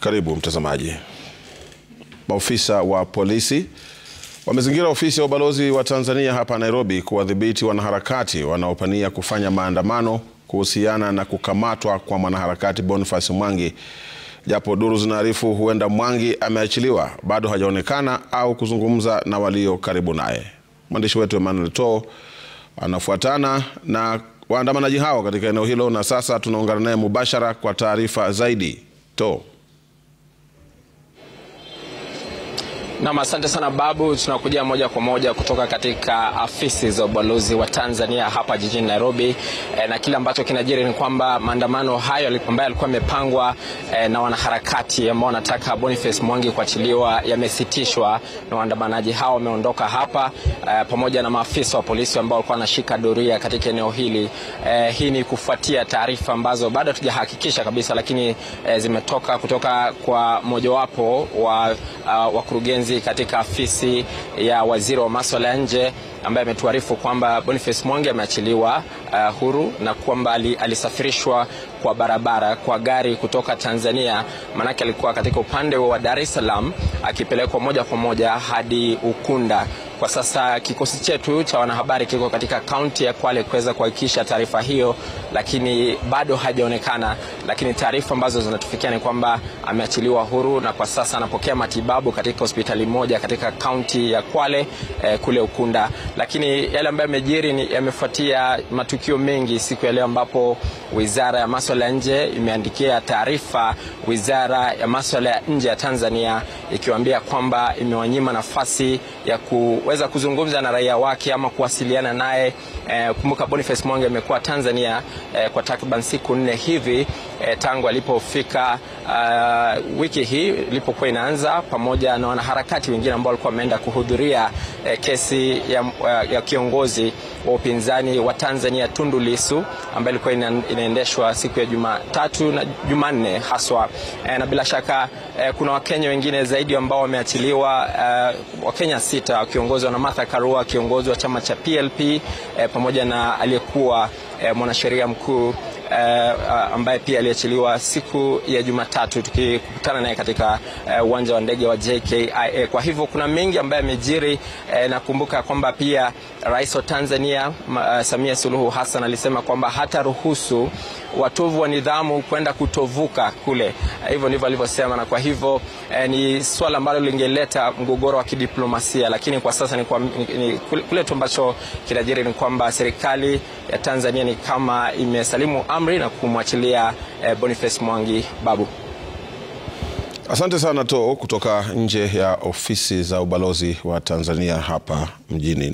Karibu mtazamaji. Maofisa wa polisi wamezingira ofisi ya ubalozi wa Tanzania hapa Nairobi kuwadhibiti wanaharakati wanaopania kufanya maandamano kuhusiana na kukamatwa kwa mwanaharakati Boniface Mwangi. Japo duru zinaarifu huenda Mwangi ameachiliwa, bado hajaonekana au kuzungumza na walio karibu naye. Mwandishi wetu Emmanuel To anafuatana na waandamanaji hao katika eneo hilo na sasa tunaungana naye mubashara kwa taarifa zaidi. To. Na asante sana Babu, tunakuja moja kwa moja kutoka katika afisi za ubalozi wa Tanzania hapa jijini Nairobi. Na kile ambacho kinajiri ni kwamba maandamano hayo ambayo yalikuwa yamepangwa na wanaharakati ambao wanataka Boniface Mwangi kuachiliwa yamesitishwa, na waandamanaji hao wameondoka hapa pamoja na maafisa wa polisi ambao walikuwa wanashika doria katika eneo hili. Hii ni kufuatia taarifa ambazo bado hatujahakikisha kabisa, lakini zimetoka kutoka kwa mojawapo wa wakurugenzi katika afisi ya waziri wa masuala ya nje, ambaye ametuarifu kwamba Boniface Mwangi ameachiliwa huru na kwamba alisafirishwa kwa barabara kwa gari kutoka Tanzania, manake alikuwa katika upande wa Dar es Salaam akipelekwa moja kwa moja hadi Ukunda. Kwa sasa kikosi chetu cha wanahabari kiko katika kaunti ya Kwale kuweza kuhakikisha taarifa hiyo, lakini bado hajaonekana. Lakini taarifa ambazo zinatufikia ni kwamba ameachiliwa huru na kwa sasa anapokea matibabu katika hospitali moja katika kaunti ya Kwale kule Ukunda. Lakini yale ambayo yamejiri yamefuatia matukio mengi siku ya leo, ambapo Wizara ya Masuala ya Nje imeandikia taarifa Wizara ya Masuala ya Nje ya Tanzania ikiwaambia kwamba imewanyima nafasi ya kuweza kuzungumza na raia wake ama kuwasiliana naye. Kumbuka Boniface Mwangi amekuwa Tanzania kwa takriban siku 4 hivi tangu alipofika wiki hii ilipokuwa inaanza, pamoja na wanaharakati wengine ambao walikuwa wameenda kuhudhuria kesi ya kiongozi wa upinzani wa Tanzania Tundu Lissu, ambayo ilikuwa inaendeshwa siku ya Jumatatu na Jumanne haswa. Na bila shaka kuna Wakenya wengine zaidi ambao wameachiliwa, Wakenya 6 wakiongozwa na Martha Karua, kiongozi wa chama cha PLP, pamoja na aliyekuwa mwanasheria mkuu ambaye pia aliachiliwa siku ya Jumatatu tukikutana naye katika uwanja wa ndege wa JKIA. Kwa hivyo kuna mengi ambayo yamejiri, na kumbuka kwamba pia Rais wa Tanzania Samia Suluhu Hassan alisema kwamba hata ruhusu watovu wa nidhamu kwenda kutovuka kule. Hivyo ndivyo alivyosema, na kwa hivyo ni swala ambalo lingeleta mgogoro wa kidiplomasia, lakini kwa sasa ni kule tu ambacho kinajiri ni kwamba serikali ya Tanzania ni kama imesalimu amri na kumwachilia Boniface Mwangi. Babu. Asante sana To kutoka nje ya ofisi za ubalozi wa Tanzania hapa mjini